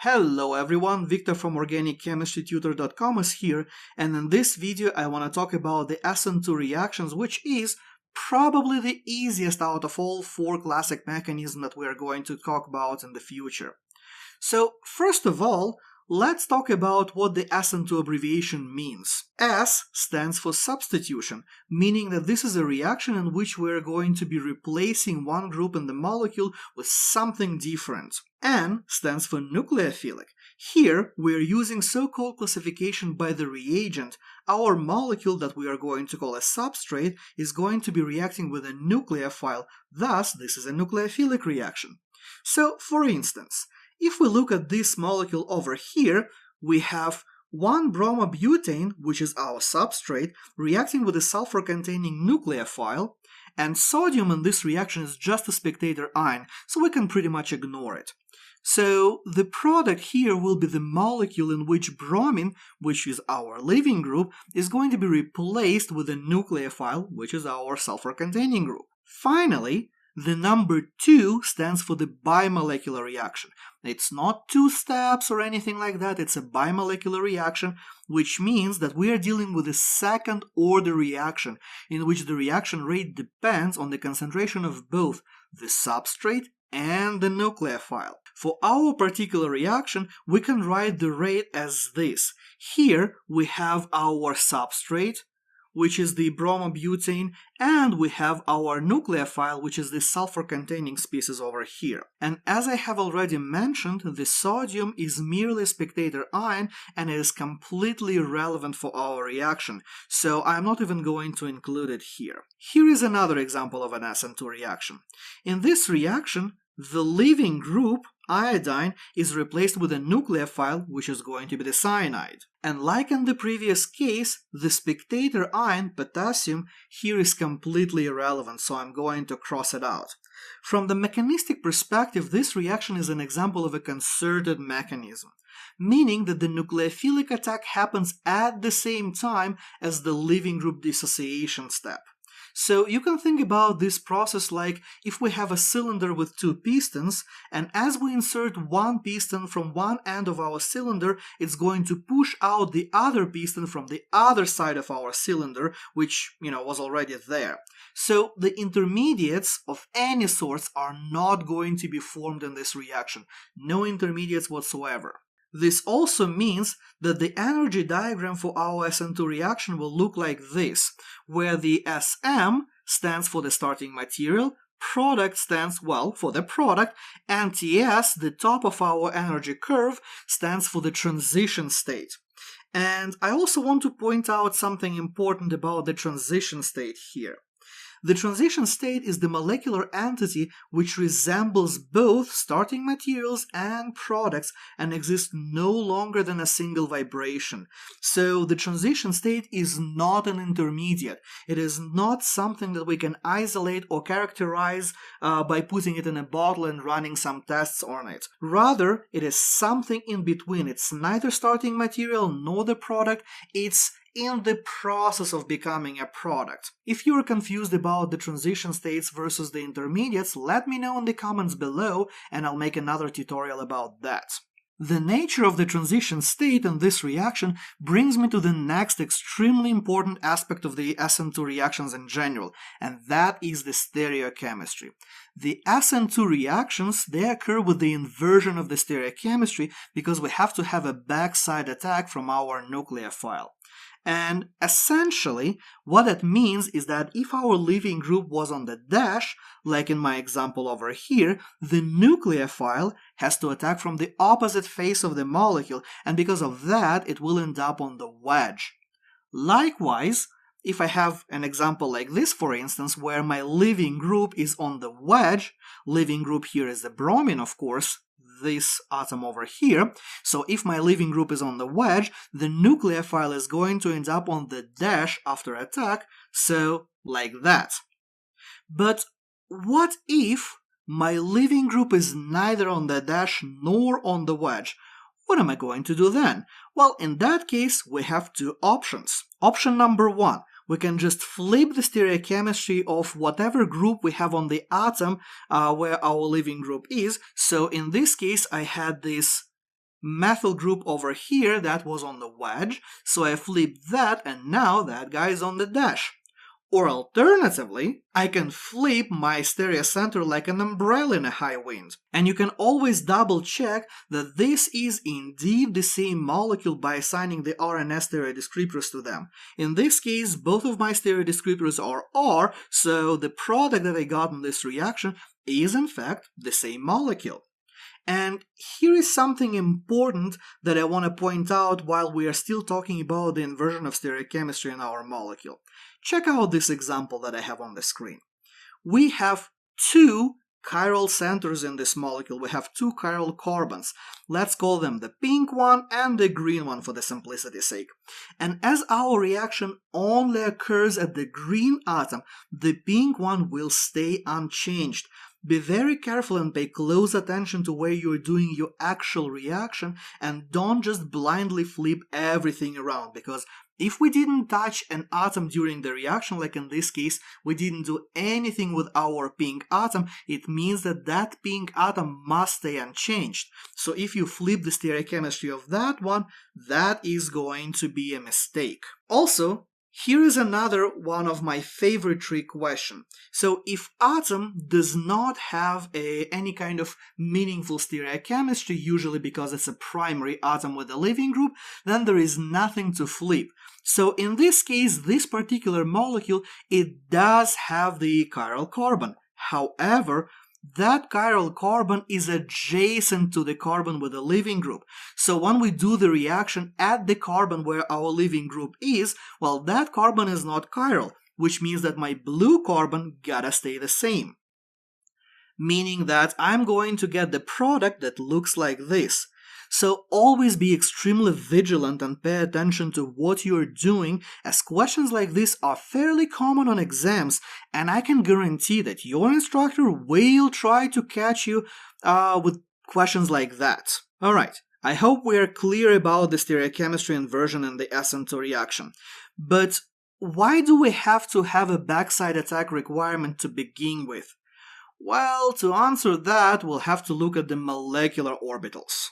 Hello everyone, Victor from organicchemistrytutor.com is here, and in this video I want to talk about the SN2 reactions, which is probably the easiest out of all four classic mechanisms that we are going to talk about in the future. So first of all, let's talk about what the SN2 abbreviation means. S stands for substitution, meaning that this is a reaction in which we are going to be replacing one group in the molecule with something different. N stands for nucleophilic. Here we are using so-called classification by the reagent. Our molecule that we are going to call a substrate is going to be reacting with a nucleophile, thus this is a nucleophilic reaction. So for instance, if we look at this molecule over here, we have one bromobutane, which is our substrate, reacting with a sulfur-containing nucleophile, and sodium in this reaction is just a spectator ion, so we can pretty much ignore it. So the product here will be the molecule in which bromine, which is our leaving group, is going to be replaced with a nucleophile, which is our sulfur-containing group. Finally, the number 2 stands for the bimolecular reaction. It's not two steps or anything like that, it's a bimolecular reaction, which means that we are dealing with a second-order reaction, in which the reaction rate depends on the concentration of both the substrate and the nucleophile. For our particular reaction, we can write the rate as this. Here we have our substrate, which is the bromobutane, and we have our nucleophile, which is the sulfur-containing species over here. And as I have already mentioned, the sodium is merely a spectator ion and it is completely irrelevant for our reaction, so I'm not even going to include it here. Here is another example of an SN2 reaction. In this reaction, the leaving group, iodine, is replaced with a nucleophile, which is going to be the cyanide. And like in the previous case, the spectator ion, potassium, here is completely irrelevant, so I'm going to cross it out. From the mechanistic perspective, this reaction is an example of a concerted mechanism, meaning that the nucleophilic attack happens at the same time as the leaving group dissociation step. So you can think about this process like if we have a cylinder with two pistons, and as we insert one piston from one end of our cylinder, it's going to push out the other piston from the other side of our cylinder, which, was already there. So the intermediates of any sorts are not going to be formed in this reaction. No intermediates whatsoever. This also means that the energy diagram for our SN2 reaction will look like this, where the SM stands for the starting material, product stands, for the product, and TS, the top of our energy curve, stands for the transition state. And I also want to point out something important about the transition state here. The transition state is the molecular entity which resembles both starting materials and products and exists no longer than a single vibration. So the transition state is not an intermediate. It is not something that we can isolate or characterize by putting it in a bottle and running some tests on it. Rather, it is something in between. It's neither starting material nor the product. It's in the process of becoming a product. If you are confused about the transition states versus the intermediates, let me know in the comments below and I'll make another tutorial about that. The nature of the transition state in this reaction brings me to the next extremely important aspect of the SN2 reactions in general, and that is the stereochemistry. The SN2 reactions, they occur with the inversion of the stereochemistry because we have to have a backside attack from our nucleophile. And essentially, what that means is that if our leaving group was on the dash, like in my example over here, the nucleophile has to attack from the opposite face of the molecule, and because of that, it will end up on the wedge. Likewise, if I have an example like this, for instance, where my leaving group is on the wedge, leaving group here is the bromine, of course, this atom over here. So if my leaving group is on the wedge, the nucleophile is going to end up on the dash after attack, so like that. But what if my leaving group is neither on the dash nor on the wedge? What am I going to do then? Well, in that case, we have two options. Option number 1. We can just flip the stereochemistry of whatever group we have on the atom where our leaving group is. So in this case, I had this methyl group over here that was on the wedge, so I flipped that and now that guy is on the dash. Or alternatively, I can flip my stereocenter like an umbrella in a high wind. And you can always double check that this is indeed the same molecule by assigning the R and S stereodescriptors to them. In this case, both of my stereodescriptors are R, so the product that I got in this reaction is in fact the same molecule. And here is something important that I want to point out while we are still talking about the inversion of stereochemistry in our molecule. Check out this example that I have on the screen. We have two chiral centers in this molecule. We have two chiral carbons. Let's call them the pink one and the green one for the simplicity's sake. And as our reaction only occurs at the green atom, the pink one will stay unchanged. Be very careful and pay close attention to where you're doing your actual reaction and don't just blindly flip everything around, because if we didn't touch an atom during the reaction, like in this case, we didn't do anything with our pink atom, it means that that pink atom must stay unchanged. So if you flip the stereochemistry of that one, that is going to be a mistake. Also, here is another one of my favorite trick question. So if atom does not have any kind of meaningful stereochemistry, usually because it's a primary atom with a leaving group, then there is nothing to flip. So in this case, this particular molecule, it does have the chiral carbon. However, that chiral carbon is adjacent to the carbon with the leaving group. So when we do the reaction at the carbon where our leaving group is, well, that carbon is not chiral, which means that my blue carbon gotta stay the same. Meaning that I'm going to get the product that looks like this. So always be extremely vigilant and pay attention to what you're doing, as questions like this are fairly common on exams, and I can guarantee that your instructor will try to catch you with questions like that. Alright, I hope we are clear about the stereochemistry inversion and the SN2 reaction. But why do we have to have a backside attack requirement to begin with? Well, to answer that, we'll have to look at the molecular orbitals.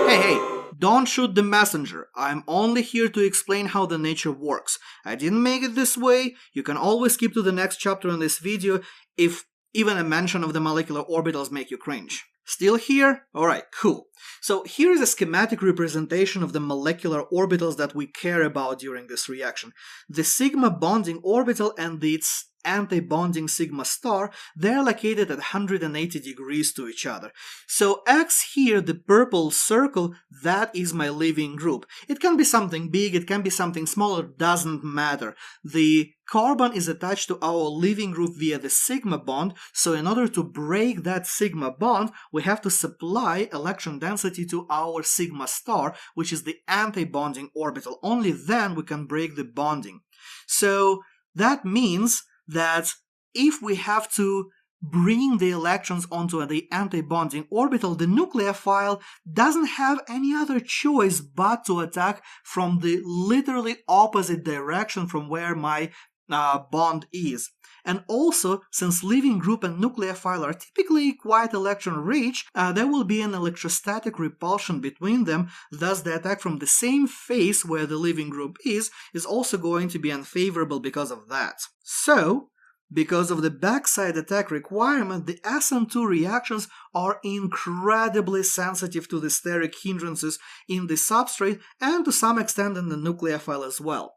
Hey, don't shoot the messenger. I'm only here to explain how the nature works. I didn't make it this way. You can always skip to the next chapter in this video if even a mention of the molecular orbitals make you cringe. Still here? Alright, cool. So here is a schematic representation of the molecular orbitals that we care about during this reaction. The sigma bonding orbital and its anti-bonding sigma star, they're located at 180 degrees to each other. So X here, the purple circle, that is my leaving group. It can be something big, it can be something smaller, doesn't matter. The carbon is attached to our leaving group via the sigma bond, so in order to break that sigma bond, we have to supply electron density to our sigma star, which is the anti-bonding orbital. Only then we can break the bonding. So that means that if we have to bring the electrons onto the anti-bonding orbital, the nucleophile doesn't have any other choice but to attack from the literally opposite direction from where my bond is. And also, since leaving group and nucleophile are typically quite electron-rich, there will be an electrostatic repulsion between them, thus the attack from the same face where the leaving group is also going to be unfavorable because of that. So, because of the backside attack requirement, the SN2 reactions are incredibly sensitive to the steric hindrances in the substrate and to some extent in the nucleophile as well.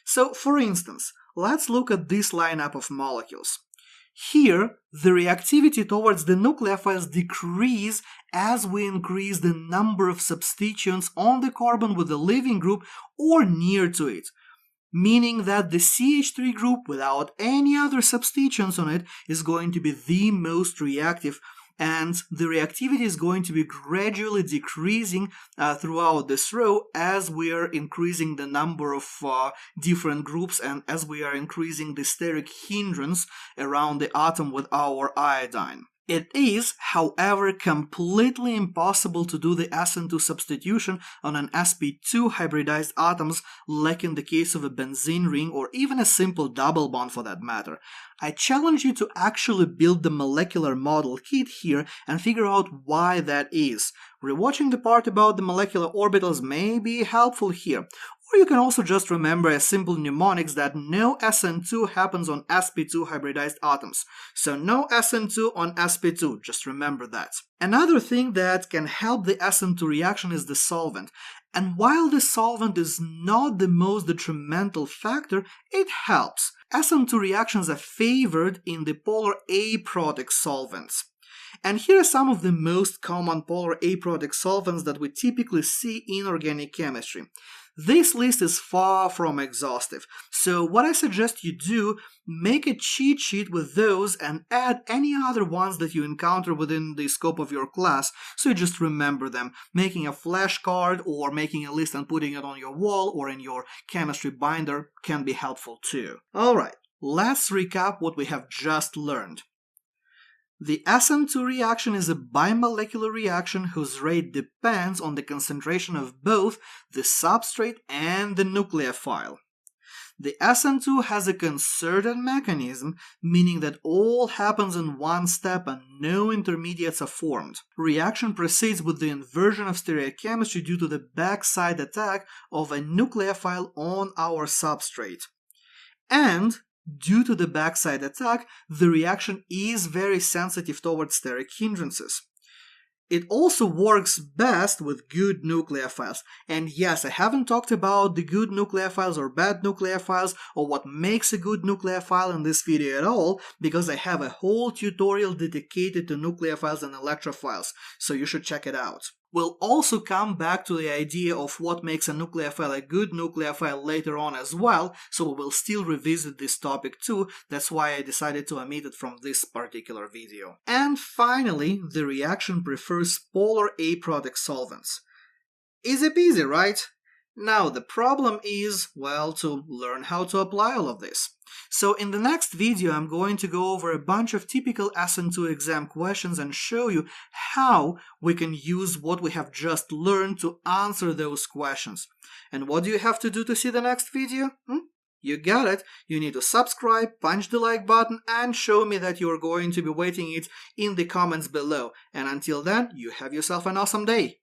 So, for instance, let's look at this lineup of molecules. Here, the reactivity towards the nucleophiles decrease as we increase the number of substituents on the carbon with the leaving group or near to it, meaning that the CH3 group without any other substituents on it is going to be the most reactive, and the reactivity is going to be gradually decreasing throughout this row as we are increasing the number of different groups and as we are increasing the steric hindrance around the atom with our iodine. It is, however, completely impossible to do the SN2 substitution on an sp2 hybridized atoms like in the case of a benzene ring or even a simple double bond for that matter. I challenge you to actually build the molecular model kit here and figure out why that is. Rewatching the part about the molecular orbitals may be helpful here. Or you can also just remember as simple mnemonics that no SN2 happens on sp2 hybridized atoms. So no SN2 on sp2, just remember that. Another thing that can help the SN2 reaction is the solvent. And while the solvent is not the most detrimental factor, it helps. SN2 reactions are favored in the polar A product solvents. And here are some of the most common polar A product solvents that we typically see in organic chemistry. This list is far from exhaustive, so what I suggest you do, make a cheat sheet with those and add any other ones that you encounter within the scope of your class, so you just remember them. Making a flashcard or making a list and putting it on your wall or in your chemistry binder can be helpful too. Alright, let's recap what we have just learned. The SN2 reaction is a bimolecular reaction whose rate depends on the concentration of both the substrate and the nucleophile. The SN2 has a concerted mechanism, meaning that all happens in one step and no intermediates are formed. Reaction proceeds with the inversion of stereochemistry due to the backside attack of a nucleophile on our substrate. And due to the backside attack, the reaction is very sensitive towards steric hindrances. It also works best with good nucleophiles. And yes, I haven't talked about the good nucleophiles or bad nucleophiles or what makes a good nucleophile in this video at all, because I have a whole tutorial dedicated to nucleophiles and electrophiles, so you should check it out. We'll also come back to the idea of what makes a nucleophile a good nucleophile later on as well, so we will still revisit this topic too. That's why I decided to omit it from this particular video. And finally, the reaction prefers polar A product solvents. Easy peasy, right? Now the problem is, well, to learn how to apply all of this. So in the next video I'm going to go over a bunch of typical SN2 exam questions and show you how we can use what we have just learned to answer those questions. And what do you have to do to see the next video? You got it. You need to subscribe, punch the like button, and show me that you are going to be waiting it in the comments below. And until then, you have yourself an awesome day.